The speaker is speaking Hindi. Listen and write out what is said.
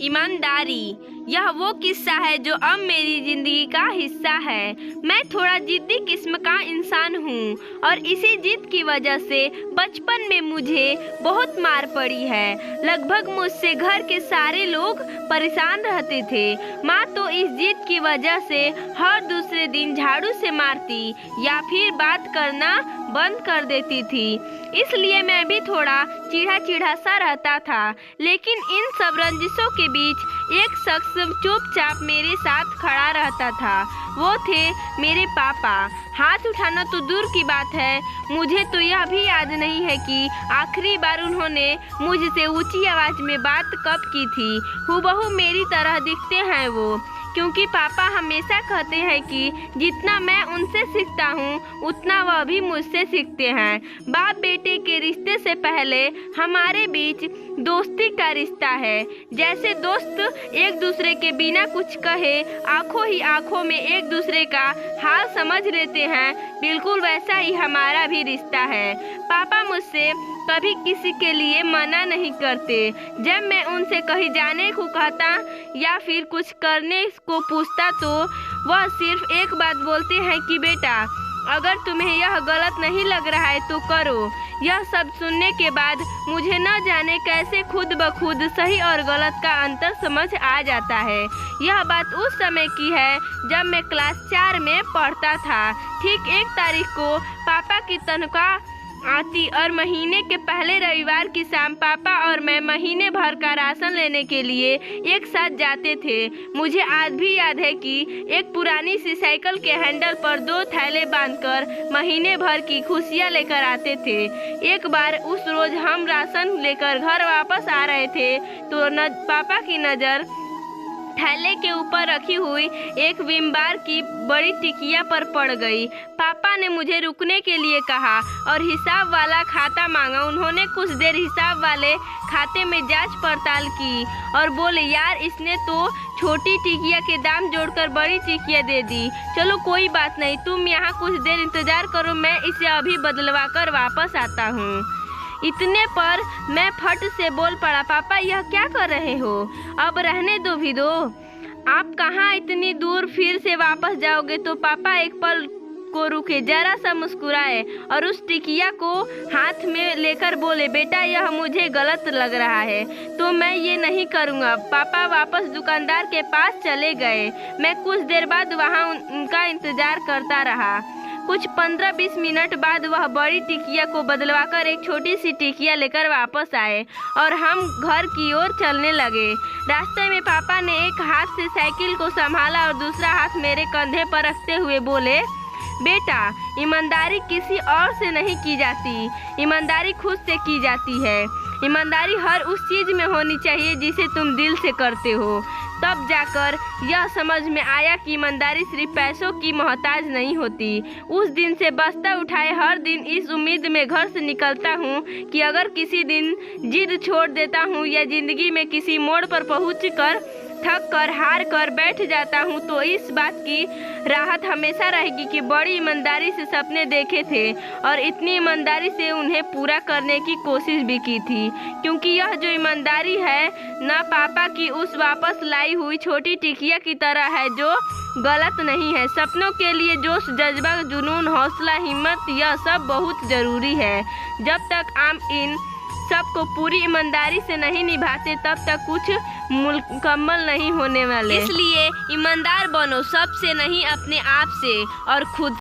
ईमानदारी, यह वो किस्सा है जो अब मेरी जिंदगी का हिस्सा है। मैं थोड़ा जिद्दी किस्म का इंसान हूँ और इसी जिद की वजह से बचपन में मुझे बहुत मार पड़ी है। लगभग मुझसे घर के सारे लोग परेशान रहते थे। माँ तो इस जिद की वजह से हर दूसरे दिन झाड़ू से मारती या फिर बात करना बंद कर देती थी। इसलिए मैं भी थोड़ा चिढ़ा चिढ़ा सा रहता था। लेकिन इन सब रंजिशों के बीच एक शख्स चुपचाप मेरे साथ खड़ा रहता था। वो थे मेरे पापा। हाथ उठाना तो दूर की बात है, मुझे तो यह भी याद नहीं है कि आखिरी बार उन्होंने मुझसे ऊंची आवाज़ में बात कब की थी। हूबहू मेरी तरह दिखते हैं वो, क्योंकि पापा हमेशा कहते हैं कि जितना मैं उनसे सीखता हूँ उतना वह भी मुझसे सीखते हैं। बाप बेटे के रिश्ते से पहले हमारे बीच दोस्ती का रिश्ता है। जैसे दोस्त एक दूसरे के बिना कुछ कहे आंखों ही आंखों में एक दूसरे का हाल समझ लेते हैं, बिल्कुल वैसा ही हमारा भी रिश्ता है। पापा मुझसे कभी किसी के लिए मना नहीं करते। जब मैं उनसे कहीं जाने को कहता या फिर कुछ करने को पूछता तो वह सिर्फ एक बात बोलते हैं कि बेटा, अगर तुम्हें यह गलत नहीं लग रहा है तो करो। यह सब सुनने के बाद मुझे न जाने कैसे खुद ब खुद सही और गलत का अंतर समझ आ जाता है। यह बात उस समय की है जब मैं क्लास 4 में पढ़ता था। ठीक 1 तारीख को पापा की तनख्वाह आती और महीने के पहले रविवार की शाम पापा और मैं महीने भर का राशन लेने के लिए एक साथ जाते थे। मुझे आज भी याद है कि एक पुरानी सी साइकिल के हैंडल पर 2 थैले बांधकर महीने भर की खुशियाँ लेकर आते थे। एक बार उस रोज हम राशन लेकर घर वापस आ रहे थे तो पापा की नज़र थैले के ऊपर रखी हुई एक विम बार की बड़ी टिकिया पर पड़ गई। पापा ने मुझे रुकने के लिए कहा और हिसाब वाला खाता मांगा। उन्होंने कुछ देर हिसाब वाले खाते में जांच पड़ताल की और बोले, यार इसने तो छोटी टिकिया के दाम जोड़कर बड़ी टिकिया दे दी। चलो कोई बात नहीं, तुम यहाँ कुछ देर इंतजार करो, मैं इसे अभी बदलवा कर वापस आता हूँ। इतने पर मैं फट से बोल पड़ा, पापा यह क्या कर रहे हो, अब रहने दो भी दो। आप कहाँ इतनी दूर फिर से वापस जाओगे। तो पापा एक पल को रुके, जरा सा मुस्कुराए और उस टिकिया को हाथ में लेकर बोले, बेटा यह मुझे गलत लग रहा है तो मैं ये नहीं करूँगा। पापा वापस दुकानदार के पास चले गए। मैं कुछ देर बाद वहाँ उनका इंतजार करता रहा। कुछ 15-20 मिनट बाद वह बड़ी टिकिया को बदलवाकर एक छोटी सी टिकिया लेकर वापस आए और हम घर की ओर चलने लगे। रास्ते में पापा ने एक हाथ से साइकिल को संभाला और दूसरा हाथ मेरे कंधे पर रखते हुए बोले, बेटा ईमानदारी किसी और से नहीं की जाती, ईमानदारी खुद से की जाती है। ईमानदारी हर उस चीज़ में होनी चाहिए जिसे तुम दिल से करते हो। तब जाकर यह समझ में आया कि ईमानदारी सिर्फ पैसों की मोहताज नहीं होती। उस दिन से बस्ता उठाए हर दिन इस उम्मीद में घर से निकलता हूँ कि अगर किसी दिन जिद छोड़ देता हूँ या ज़िंदगी में किसी मोड़ पर पहुँचकर थक कर हार कर बैठ जाता हूँ तो इस बात की राहत हमेशा रहेगी कि बड़ी ईमानदारी से सपने देखे थे और इतनी ईमानदारी से उन्हें पूरा करने की कोशिश भी की थी। क्योंकि यह जो ईमानदारी है ना पापा की उस वापस लाई हुई छोटी टिकिया की तरह है जो गलत नहीं है। सपनों के लिए जोश, जज्बा, जुनून, हौसला, हिम्मत, यह सब बहुत ज़रूरी है। जब तक हम इन सबको पूरी ईमानदारी से नहीं निभाते तब तक कुछ मुकम्मल नहीं होने वाले। इसलिए ईमानदार बनो, सबसे नहीं अपने आप से और खुद